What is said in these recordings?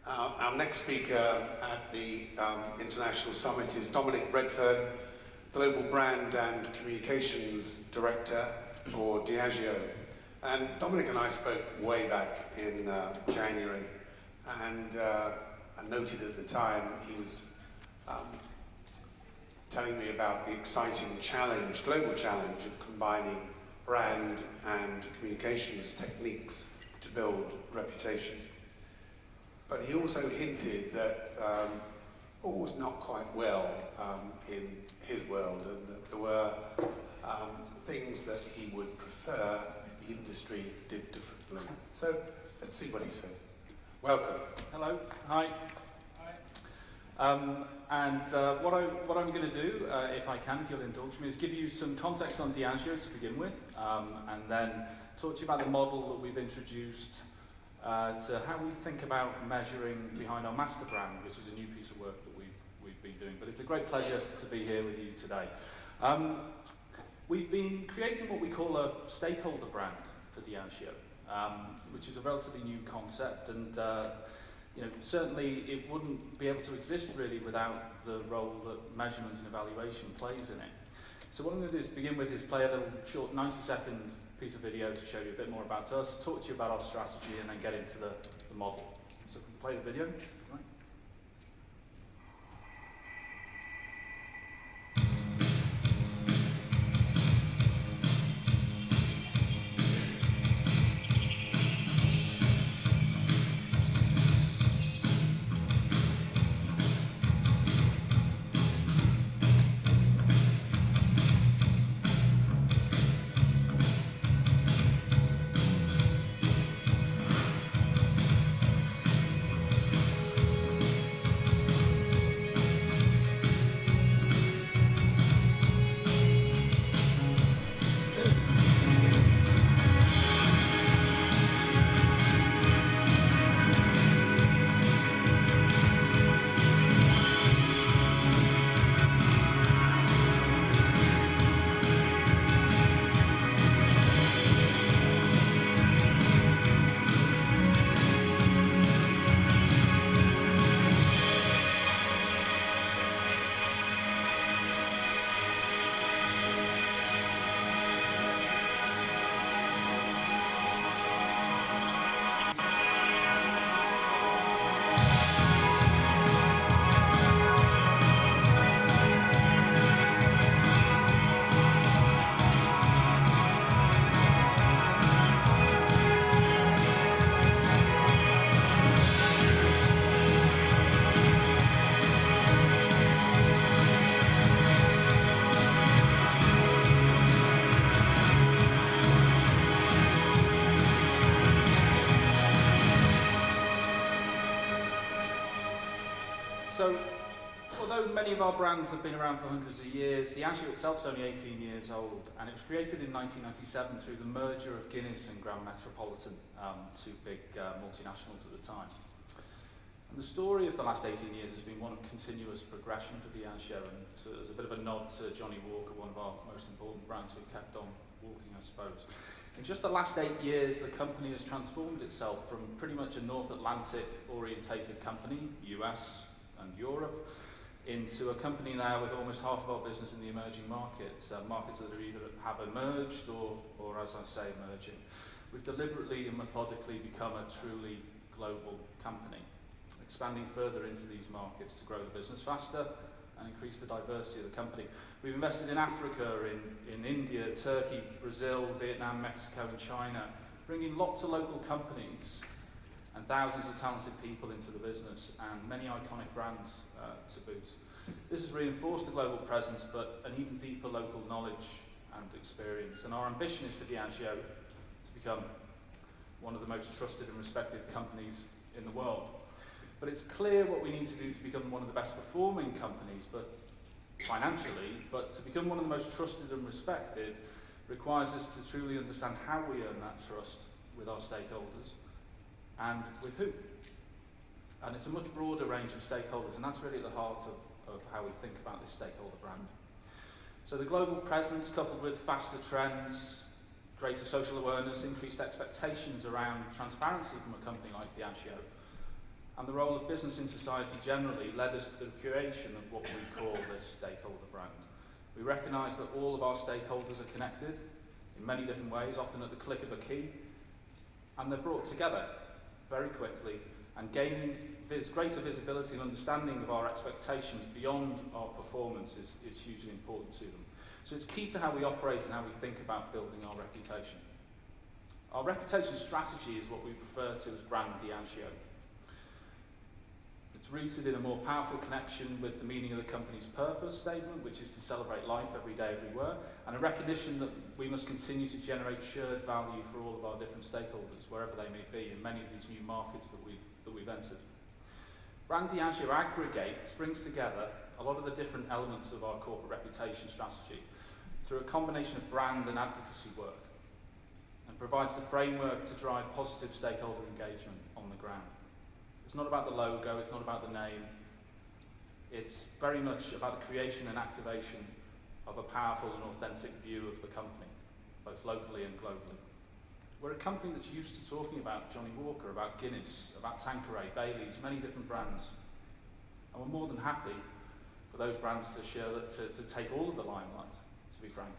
Our next speaker at the International Summit is Dominic Redford, Global Brand and Communications Director for Diageo. And Dominic and I spoke way back in January, and I noted at the time he was telling me about the exciting challenge, global challenge of combining brand and communications techniques to build reputation. But he also hinted that all was not quite well in his world, and that there were things that he would prefer the industry did differently. So let's see what he says. Welcome. Hello. Hi. What I'm going to do, if I can, if you'll indulge me, is give you some context on Diageo to begin with, and then talk to you about the model that we've introduced to how we think about measuring behind our master brand, which is a new piece of work that we've been doing. But it's a great pleasure to be here with you today. We've been creating what we call a stakeholder brand for Diageo, which is a relatively new concept, and certainly it wouldn't be able to exist really without the role that measurement and evaluation plays in it. So what I'm going to do is begin with is play a little short 90-second piece of video to show you a bit more about us, talk to you about our strategy, and then get into the model. So if we can play the video. Right. Many of our brands have been around for hundreds of years. Diageo itself is only 18 years old, and it was created in 1997 through the merger of Guinness and Grand Metropolitan, two big multinationals at the time. And the story of the last 18 years has been one of continuous progression for Diageo, and as a bit of a nod to Johnny Walker, one of our most important brands who kept on walking, I suppose. In just the last 8 years, the company has transformed itself from pretty much a North Atlantic orientated company, US and Europe, into a company now with almost half of our business in the emerging markets, markets that are either have emerged or as I say, emerging. We've deliberately and methodically become a truly global company, expanding further into these markets to grow the business faster and increase the diversity of the company. We've invested in Africa, in India, Turkey, Brazil, Vietnam, Mexico and China, bringing lots of local companies and thousands of talented people into the business, and many iconic brands to boot. This has reinforced the global presence, but an even deeper local knowledge and experience. And our ambition is for Diageo to become one of the most trusted and respected companies in the world. But it's clear what we need to do to become one of the best performing companies, but financially, but to become one of the most trusted and respected requires us to truly understand how we earn that trust with our stakeholders, and with who. And it's a much broader range of stakeholders, and that's really at the heart of how we think about this stakeholder brand. So the global presence, coupled with faster trends, greater social awareness, increased expectations around transparency from a company like Diageo, And the role of business in society generally led us to the creation of what we call this stakeholder brand. We recognise that all of our stakeholders are connected in many different ways, often at the click of a key, and they're brought together very quickly, and gaining greater visibility and understanding of our expectations beyond our performance is hugely important to them. So it's key to how we operate and how we think about building our reputation. Our reputation strategy is what we refer to as brand Diageo. It's rooted in a more powerful connection with the meaning of the company's purpose statement, which is to celebrate life every day, everywhere, and a recognition that we must continue to generate shared value for all of our different stakeholders, wherever they may be, in many of these new markets that we've entered. Brand Diageo aggregates, brings together a lot of the different elements of our corporate reputation strategy through a combination of brand and advocacy work, and provides the framework to drive positive stakeholder engagement on the ground. It's not about the logo, it's not about the name. It's very much about the creation and activation of a powerful and authentic view of the company, both locally and globally. We're a company that's used to talking about Johnny Walker, about Guinness, about Tanqueray, Baileys, many different brands. And we're more than happy for those brands to share that, to take all of the limelight, to be frank.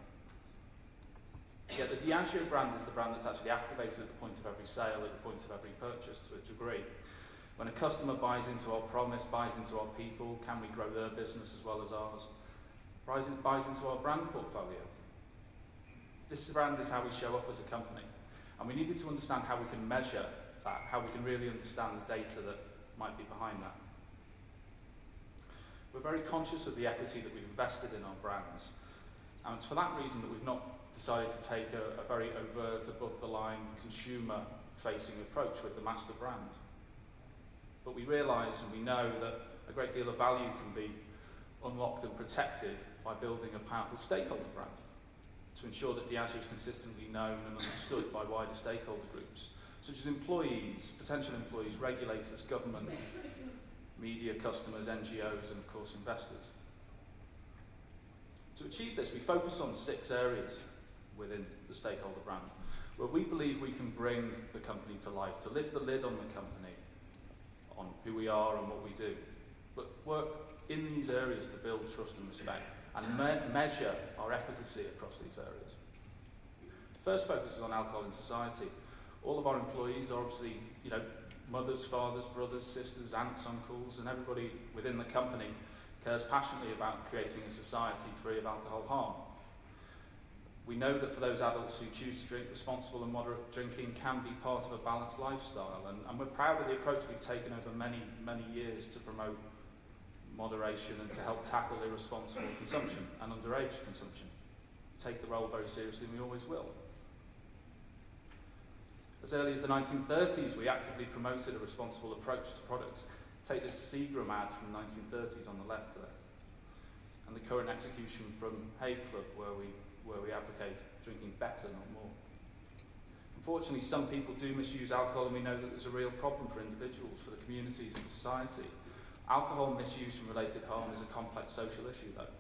Yet the Diageo brand is the brand that's actually activated at the point of every sale, at the point of every purchase to a degree. When a customer buys into our promise, buys into our people, can we grow their business as well as ours? Buys into our brand portfolio. This brand is how we show up as a company. And we needed to understand how we can measure that, how we can really understand the data that might be behind that. We're very conscious of the equity that we've invested in our brands. And it's for that reason that we've not decided to take a very overt, above-the-line, consumer-facing approach with the master brand. But we realise and we know that a great deal of value can be unlocked and protected by building a powerful stakeholder brand to ensure that Diageo is consistently known and understood by wider stakeholder groups, such as employees, potential employees, regulators, government, media, customers, NGOs, and of course investors. To achieve this, we focus on 6 areas within the stakeholder brand, where we believe we can bring the company to life, to lift the lid on the company, on who we are and what we do, but work in these areas to build trust and respect and measure our efficacy across these areas. The first focus is on alcohol in society. All of our employees are obviously, mothers, fathers, brothers, sisters, aunts, uncles, and everybody within the company cares passionately about creating a society free of alcohol harm. We know that for those adults who choose to drink, responsible and moderate drinking can be part of a balanced lifestyle, and we're proud of the approach we've taken over many, many years to promote moderation and to help tackle irresponsible consumption and underage consumption. We take the role very seriously, and we always will. As early as the 1930s, we actively promoted a responsible approach to products. Take this Seagram ad from the 1930s on the left there, and the current execution from Hay Club, where we advocate drinking better, not more. Unfortunately, some people do misuse alcohol, and we know that there's a real problem for individuals, for the communities and society. Alcohol misuse and related harm is a complex social issue, though,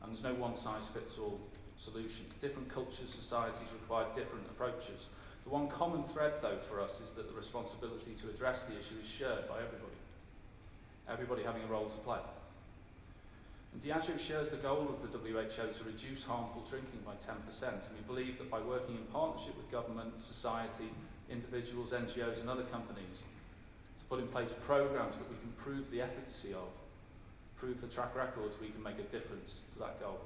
and there's no one-size-fits-all solution. Different cultures, societies require different approaches. The one common thread, though, for us is that the responsibility to address the issue is shared by everybody having a role to play. And Diageo shares the goal of the WHO to reduce harmful drinking by 10%, and we believe that by working in partnership with government, society, individuals, NGOs and other companies to put in place programmes that we can prove the efficacy of, prove the track records, we can make a difference to that goal.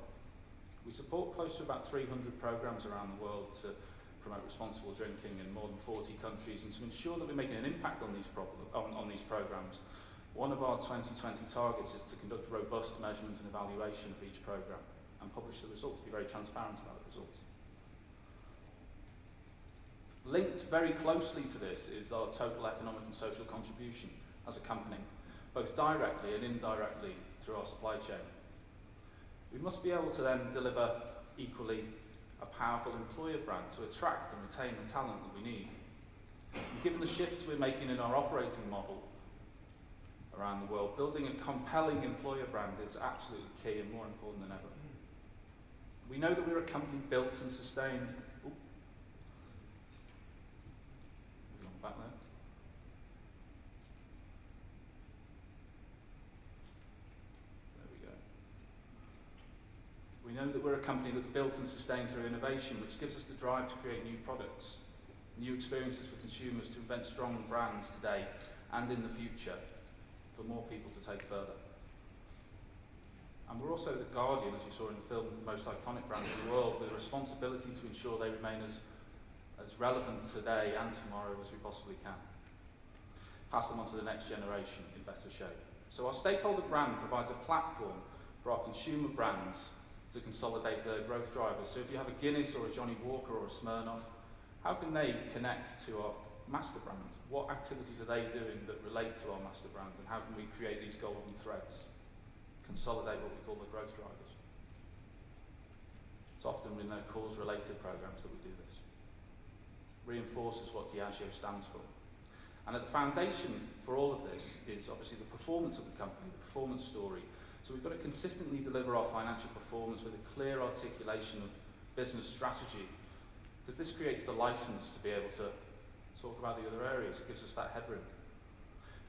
We support close to about 300 programmes around the world to promote responsible drinking in more than 40 countries, and to ensure that we're making an impact on these programmes. One of our 2020 targets is to conduct robust measurement and evaluation of each programme and publish the results, be very transparent about the results. Linked very closely to this is our total economic and social contribution as a company, both directly and indirectly through our supply chain. We must be able to then deliver equally a powerful employer brand to attract and retain the talent that we need. And given the shifts we're making in our operating model around the world, building a compelling employer brand is absolutely key and more important than ever. We know that we're a company built and sustained. Back there. know that we're a company that's built and sustained through innovation, which gives us the drive to create new products, new experiences for consumers, to invent strong brands today and in the future for more people to take further. And we're also the guardian, as you saw in the film, the most iconic brands in the world, with a responsibility to ensure they remain as relevant today and tomorrow as we possibly can. Pass them on to the next generation in better shape. So our Stakeholder brand provides a platform for our consumer brands to consolidate their growth drivers. So if you have a Guinness or a Johnny Walker or a Smirnoff, how can they connect to our master brand? What activities are they doing that relate to our master brand, and how can we create these golden threads? Consolidate what we call the growth drivers. It's often in their cause-related programs that we do this. Reinforces what Diageo stands for. And at the foundation for all of this is obviously the performance of the company, the performance story. So we've got to consistently deliver our financial performance with a clear articulation of business strategy, because this creates the license to be able to talk about the other areas. It gives us that headroom.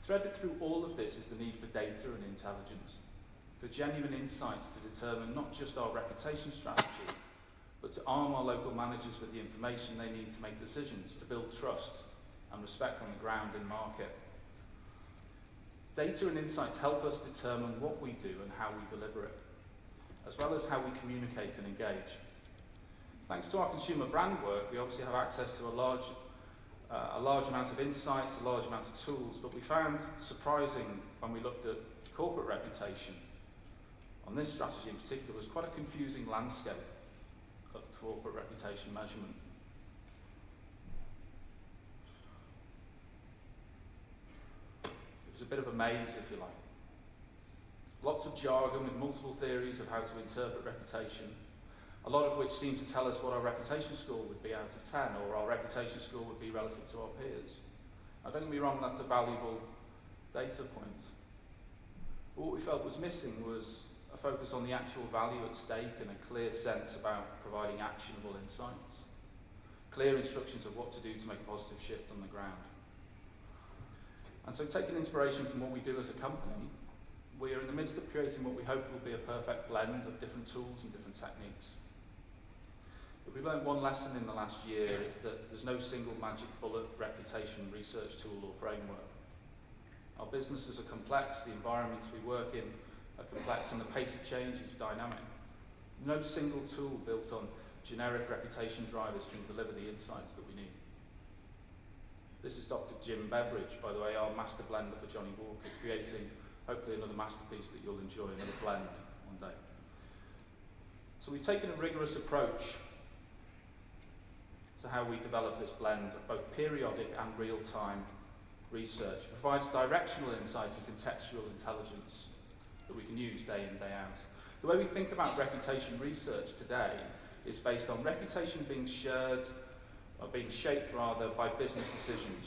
Threaded through all of this is the need for data and intelligence, for genuine insights to determine not just our reputation strategy, but to arm our local managers with the information they need to make decisions, to build trust and respect on the ground in market. Data and insights help us determine what we do and how we deliver it, as well as how we communicate and engage. Thanks to our consumer brand work, we obviously have access to a large amount of insights, a large amount of tools, but we found surprising when we looked at corporate reputation, on this strategy in particular, was quite a confusing landscape of corporate reputation measurement. It was a bit of a maze, if you like. Lots of jargon with multiple theories of how to interpret reputation, a lot of which seemed to tell us what our reputation score would be out of 10, or our reputation score would be relative to our peers. Now, don't get me wrong, that's a valuable data point. But what we felt was missing was a focus on the actual value at stake and a clear sense about providing actionable insights, clear instructions of what to do to make a positive shift on the ground. And so, taking inspiration from what we do as a company, we are in the midst of creating what we hope will be a perfect blend of different tools and different techniques. If we've learned one lesson in the last year, it's that there's no single magic bullet reputation research tool or framework. Our businesses are complex, the environments we work in are complex, and the pace of change is dynamic. No single tool built on generic reputation drivers can deliver the insights that we need. This is Dr. Jim Beveridge, by the way, our master blender for Johnny Walker, creating hopefully another masterpiece that you'll enjoy, another blend one day. So we've taken a rigorous approach to how we develop this blend of both periodic and real-time research. It provides directional insight and contextual intelligence that we can use day in, day out. The way we think about reputation research today is based on reputation being shaped by business decisions,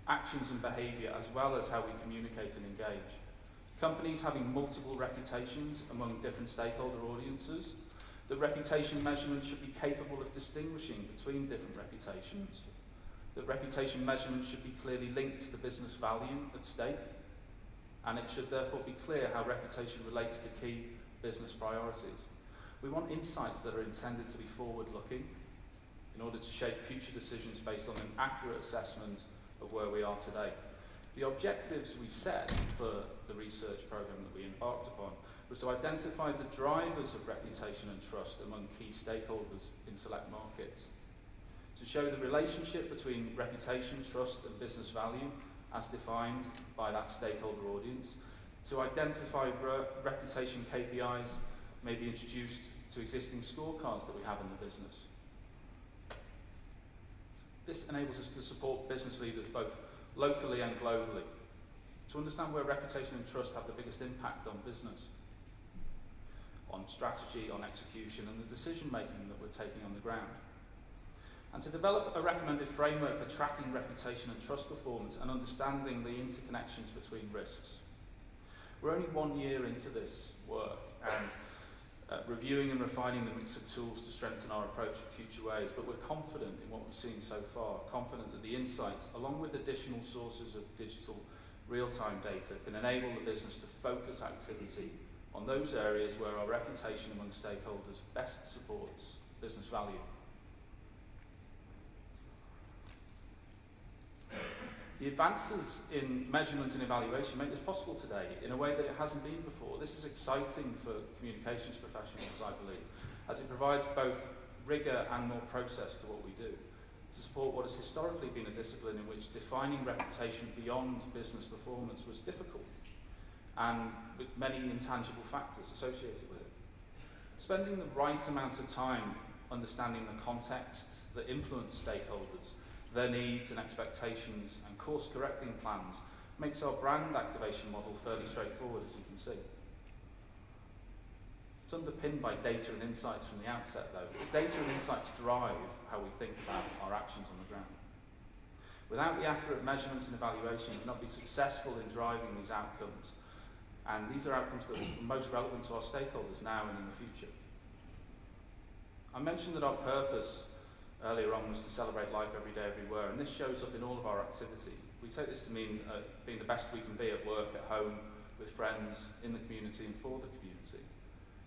actions and behaviour, as well as how we communicate and engage. Companies having multiple reputations among different stakeholder audiences, the reputation measurement should be capable of distinguishing between different reputations. That reputation measurement should be clearly linked to the business value at stake, and it should therefore be clear how reputation relates to key business priorities. We want insights that are intended to be forward-looking in order to shape future decisions based on an accurate assessment of where we are today. The objectives we set for the research program that we embarked upon was to identify the drivers of reputation and trust among key stakeholders in select markets, to show the relationship between reputation, trust and business value as defined by that stakeholder audience, to identify reputation KPIs may be introduced to existing scorecards that we have in the business. This enables us to support business leaders both locally and globally, to understand where reputation and trust have the biggest impact on business, on strategy, on execution, and the decision-making that we're taking on the ground. And to develop a recommended framework for tracking reputation and trust performance and understanding the interconnections between risks. We're only 1 year into this work and reviewing and refining the mix of tools to strengthen our approach for future ways, but we're confident in what we've seen so far, confident that the insights, along with additional sources of digital real-time data, can enable the business to focus activity on those areas where our reputation among stakeholders best supports business value. The advances in measurement and evaluation make this possible today in a way that it hasn't been before. This is exciting for communications professionals, I believe, as it provides both rigour and more process to what we do, to support what has historically been a discipline in which defining reputation beyond business performance was difficult, and with many intangible factors associated with it. Spending the right amount of time understanding the contexts that influence stakeholders, their needs and expectations, and course-correcting plans makes our brand activation model fairly straightforward, as you can see. It's underpinned by data and insights from the outset, though. The data and insights drive how we think about our actions on the ground. Without the accurate measurement and evaluation, we will not be successful in driving these outcomes, and these are outcomes that are most relevant to our stakeholders now and in the future. I mentioned that our purpose earlier on was to celebrate life every day, everywhere, and this shows up in all of our activity. We take this to mean being the best we can be at work, at home, with friends, in the community and for the community.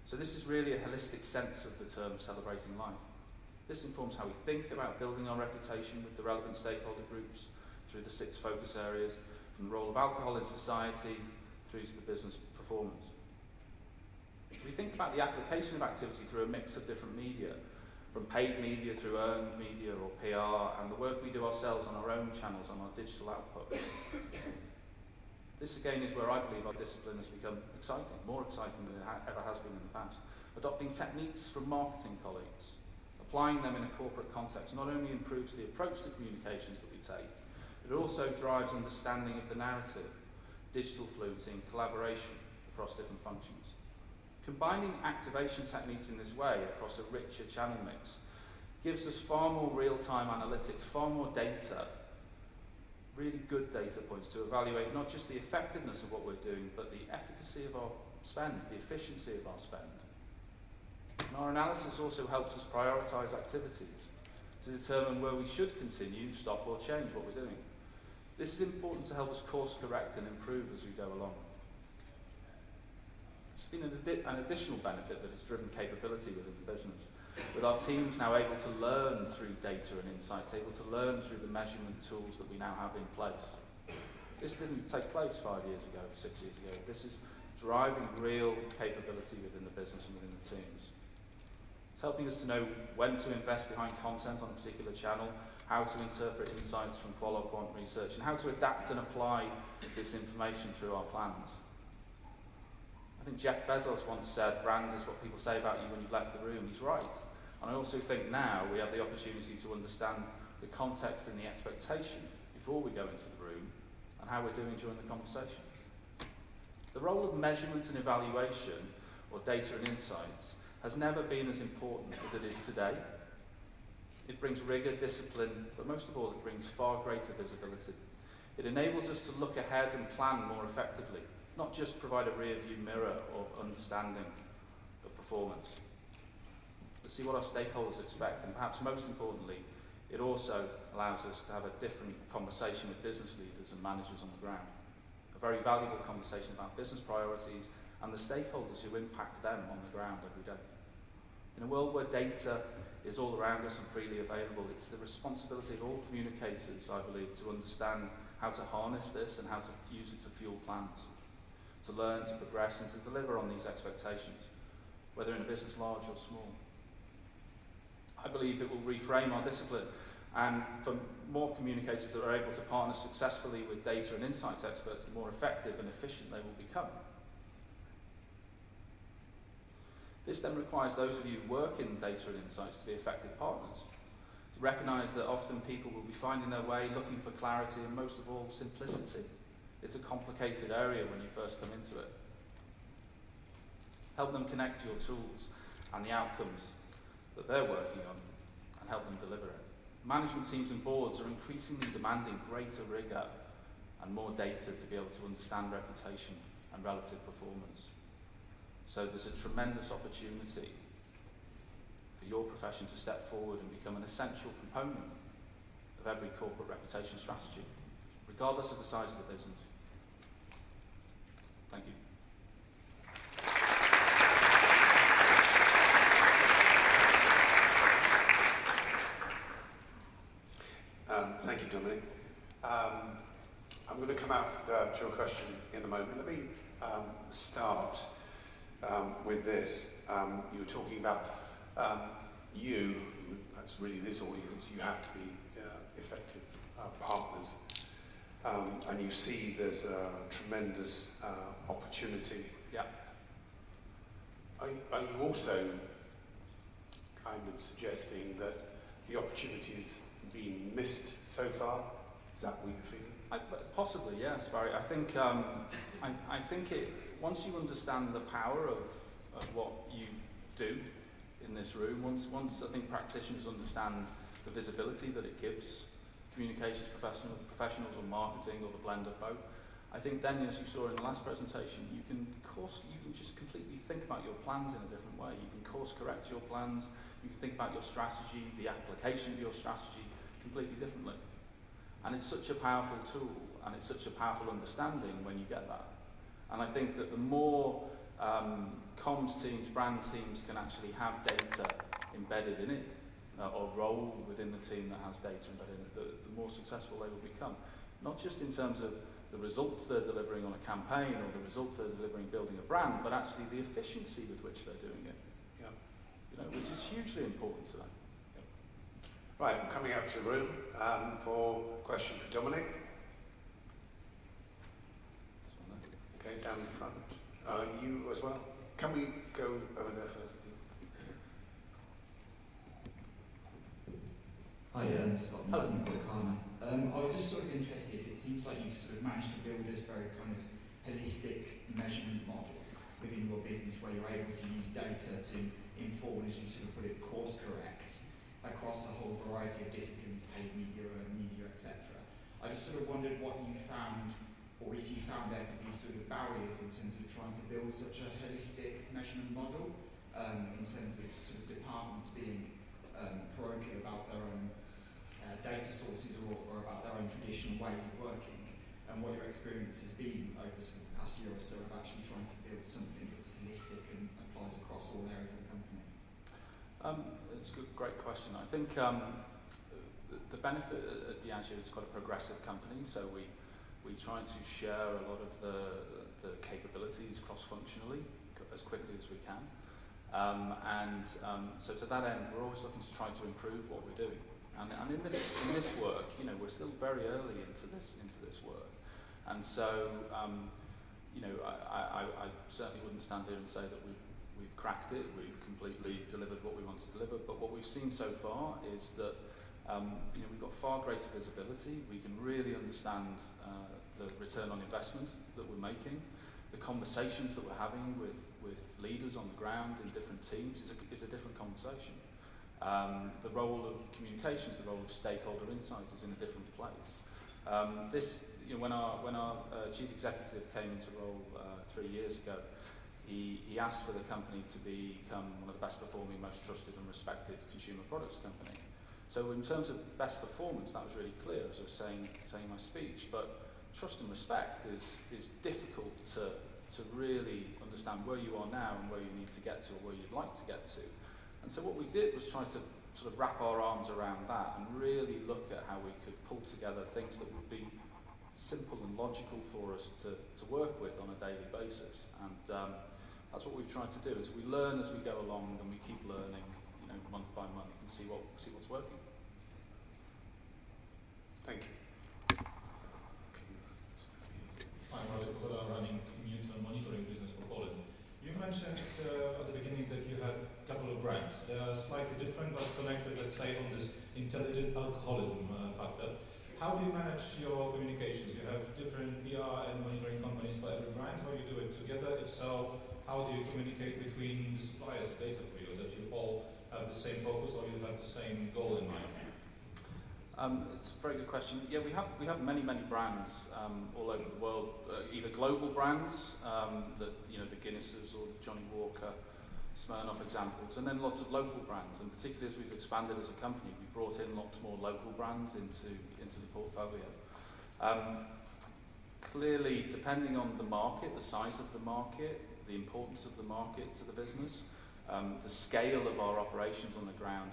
So this is really a holistic sense of the term celebrating life. This informs how we think about building our reputation with the relevant stakeholder groups through the 6 focus areas, from the role of alcohol in society through to the business performance. We think about the application of activity through a mix of different media, from paid media through earned media or PR, and the work we do ourselves on our own channels, on our digital output. This again is where I believe our discipline has become exciting, more exciting than it ever has been in the past. Adopting techniques from marketing colleagues, applying them in a corporate context not only improves the approach to communications that we take, it also drives understanding of the narrative, digital fluency and collaboration across different functions. Combining activation techniques in this way across a richer channel mix gives us far more real-time analytics, far more data, really good data points to evaluate not just the effectiveness of what we're doing, but the efficacy of our spend, the efficiency of our spend. And our analysis also helps us prioritise activities to determine where we should continue, stop or change what we're doing. This is important to help us course correct and improve as we go along. It's been an additional benefit that has driven capability within the business, with our teams now able to learn through data and insights, able to learn through the measurement tools that we now have in place. This didn't take place 5 years ago, 6 years ago. This is driving real capability within the business and within the teams. It's helping us to know when to invest behind content on a particular channel, how to interpret insights from qual or quant research, and how to adapt and apply this information through our plans. I think Jeff Bezos once said, brand is what people say about you when you've left the room. He's right. And I also think now we have the opportunity to understand the context and the expectation before we go into the room and how we're doing during the conversation. The role of measurement and evaluation, or data and insights, has never been as important as it is today. It brings rigour, discipline, but most of all it brings far greater visibility. It enables us to look ahead and plan more effectively, not just provide a rear-view mirror or understanding of performance, but see what our stakeholders expect, and perhaps most importantly, it also allows us to have a different conversation with business leaders and managers on the ground. A very valuable conversation about business priorities and the stakeholders who impact them on the ground every day. In a world where data is all around us and freely available, it's the responsibility of all communicators, I believe, to understand how to harness this and how to use it to fuel plans, to learn, to progress, and to deliver on these expectations, whether in a business large or small. I believe it will reframe our discipline, and for more communicators that are able to partner successfully with data and insights experts, the more effective and efficient they will become. This then requires those of you who work in data and insights to be effective partners, to recognise that often people will be finding their way, looking for clarity, and most of all, simplicity. It's a complicated area when you first come into it. Help them connect your tools and the outcomes that they're working on and help them deliver it. Management teams and boards are increasingly demanding greater rigour and more data to be able to understand reputation and relative performance. So there's a tremendous opportunity for your profession to step forward and become an essential component of every corporate reputation strategy, regardless of the size of the business. Thank you. Thank you, Dominic. I'm going to come out to your question in a moment. Let me start with this. You were talking about that's really this audience, you have to be effective partners. And you see there's a tremendous opportunity. Yeah. Are you also kind of suggesting that the opportunity's been missed so far? Is that what you're feeling? Possibly, yes, Barry. I think once you understand the power of what you do in this room, once I think practitioners understand the visibility that it gives communications professionals or marketing or the blend of both, I think then, as you saw in the last presentation, you can just completely think about your plans in a different way. You can course correct your plans. You can think about your strategy, the application of your strategy completely differently. And it's such a powerful tool, and it's such a powerful understanding when you get that. And I think that the more comms teams, brand teams can actually have data embedded in it, or role within the team that has data embedded in it, the more successful they will become. Not just in terms of the results they're delivering on a campaign or the results they're delivering building a brand, but actually the efficiency with which they're doing it. Yeah. Which is hugely important to them. Yeah. Right, I'm coming up to the room for a question for Dominic. Okay, down in front. You as well. Can we go over there first, please? Hi, Scott Milton, Volcano. I was just sort of interested, it seems like you've sort of managed to build this very kind of holistic measurement model within your business where you're able to use data to inform, as you sort of put it, course correct across a whole variety of disciplines, paid media, etc. I just sort of wondered what you found, or if you found there to be sort of barriers in terms of trying to build such a holistic measurement model, in terms of sort of departments being parochial about their own data sources or about their own traditional ways of working, and what your experience has been over sort of the past year or so of actually trying to build something that's holistic and applies across all areas of the company. It's a great question. I think the benefit at Diageo is quite a progressive company, so we try to share a lot of the capabilities cross-functionally as quickly as we can. So to that end, we're always looking to try to improve what we're doing. And in this work, we're still very early into this work. And so, I certainly wouldn't stand here and say that we've cracked it, we've completely delivered what we want to deliver. But what we've seen so far is that we've got far greater visibility. We can really understand the return on investment that we're making. The conversations that we're having with leaders on the ground in different teams is a different conversation. The role of communications, the role of stakeholder insights is in a different place. When our chief executive came into role 3 years ago, he asked for the company to become one of the best performing, most trusted and respected consumer products company. So in terms of best performance, that was really clear, as I was saying in my speech. But trust and respect is difficult to really understand where you are now and where you need to get to, or where you'd like to get to. And so what we did was try to sort of wrap our arms around that and really look at how we could pull together things that would be simple and logical for us to work with on a daily basis. And that's what we've tried to do, is we learn as we go along and we keep learning, month by month, and see what's working. Thank you. I'm running commute and monitoring business for Poland. You mentioned at the beginning that you have a couple of brands. They are slightly different but connected, let's say, on this intelligent alcoholism factor. How do you manage your communications? You have different PR and monitoring companies for every brand. How do you do it together? If so, how do you communicate between the suppliers of data for you, that you all have the same focus or you have the same goal in mind? It's a very good question. Yeah, we have many brands all over the world, either global brands, the Guinnesses or the Johnny Walker, Smirnoff examples, and then lots of local brands. And particularly as we've expanded as a company, we've brought in lots more local brands into the portfolio. Clearly, depending on the market, the size of the market, the importance of the market to the business, the scale of our operations on the ground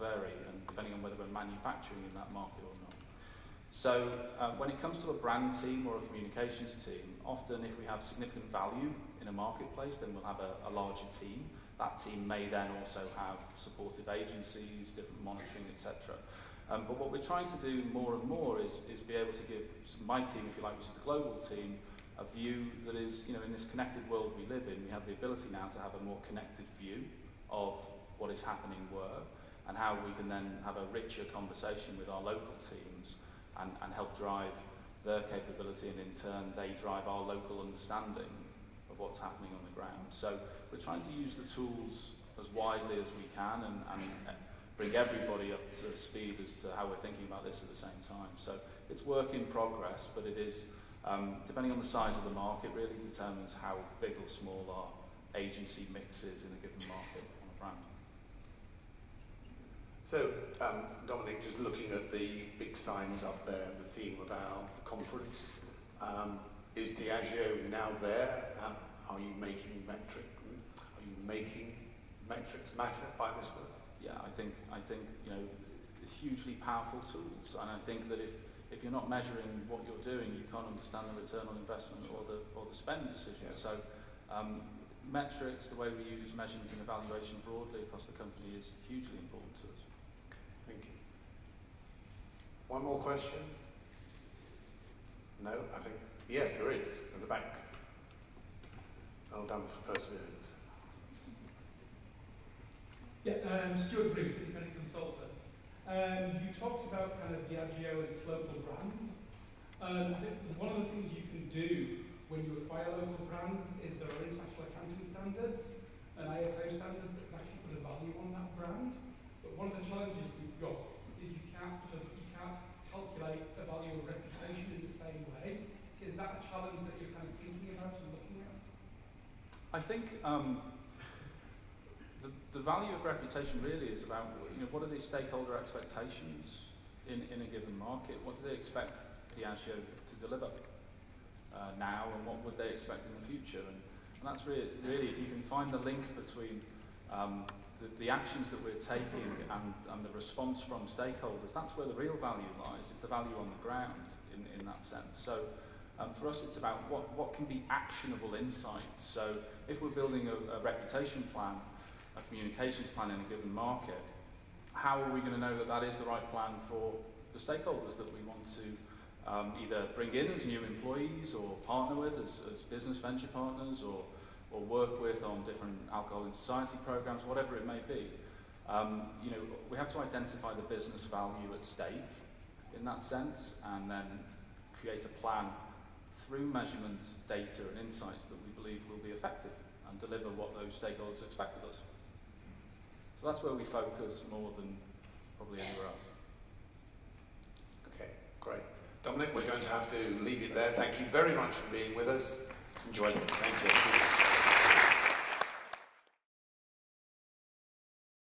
vary, and depending on whether we're manufacturing in that market or not. So when it comes to a brand team or a communications team, often if we have significant value in a marketplace, then we'll have a larger team. That team may then also have supportive agencies, different monitoring, etc. But what we're trying to do more and more is be able to give my team, if you like, which is the global team, a view that is, in this connected world we live in, we have the ability now to have a more connected view of what is happening where, and how we can then have a richer conversation with our local teams and help drive their capability, and in turn they drive our local understanding of what's happening on the ground. So we're trying to use the tools as widely as we can and bring everybody up to speed as to how we're thinking about this at the same time. So it's work in progress, but it is, depending on the size of the market, really determines how big or small our agency mix is in a given market on a brand. So, Dominic, just looking at the big signs up there, the theme of our conference, is Diageo now there? Are you making metrics matter by this work? Yeah, I think hugely powerful tools, and I think that if you're not measuring what you're doing, you can't understand the return on investment or the spend decisions. Yeah. So, metrics, the way we use measurement and evaluation broadly across the company is hugely important to us. Thank you. One more question? No, I think, yes, there is, at the back. Well done for perseverance. Yeah, Stuart Bruce, independent consultant. You talked about kind of Diageo and its local brands. I think one of the things you can do when you acquire local brands is there are international accounting standards and ISO standards that can actually put a value on that brand. But one of the challenges we've got is you can't calculate a value of reputation in the same way. Is that a challenge that you're kind of thinking about and looking at? I think the value of reputation really is about, what are the stakeholder expectations in a given market? What do they expect Diageo to deliver now, and what would they expect in the future? And that's really, if you can find the link between the actions that we're taking and the response from stakeholders, that's where the real value lies. It's the value on the ground in that sense. So for us, it's about what can be actionable insights. So if we're building a reputation plan, a communications plan in a given market, how are we going to know that that is the right plan for the stakeholders that we want to either bring in as new employees or partner with as business venture partners or work with on different alcohol in society programs, whatever it may be. We have to identify the business value at stake in that sense, and then create a plan through measurement, data and insights that we believe will be effective and deliver what those stakeholders expect of us. So that's where we focus more than probably anywhere else. Okay, great. Dominic, we're going to have to leave it there. Thank you very much for being with us. Enjoyed it. Thank you.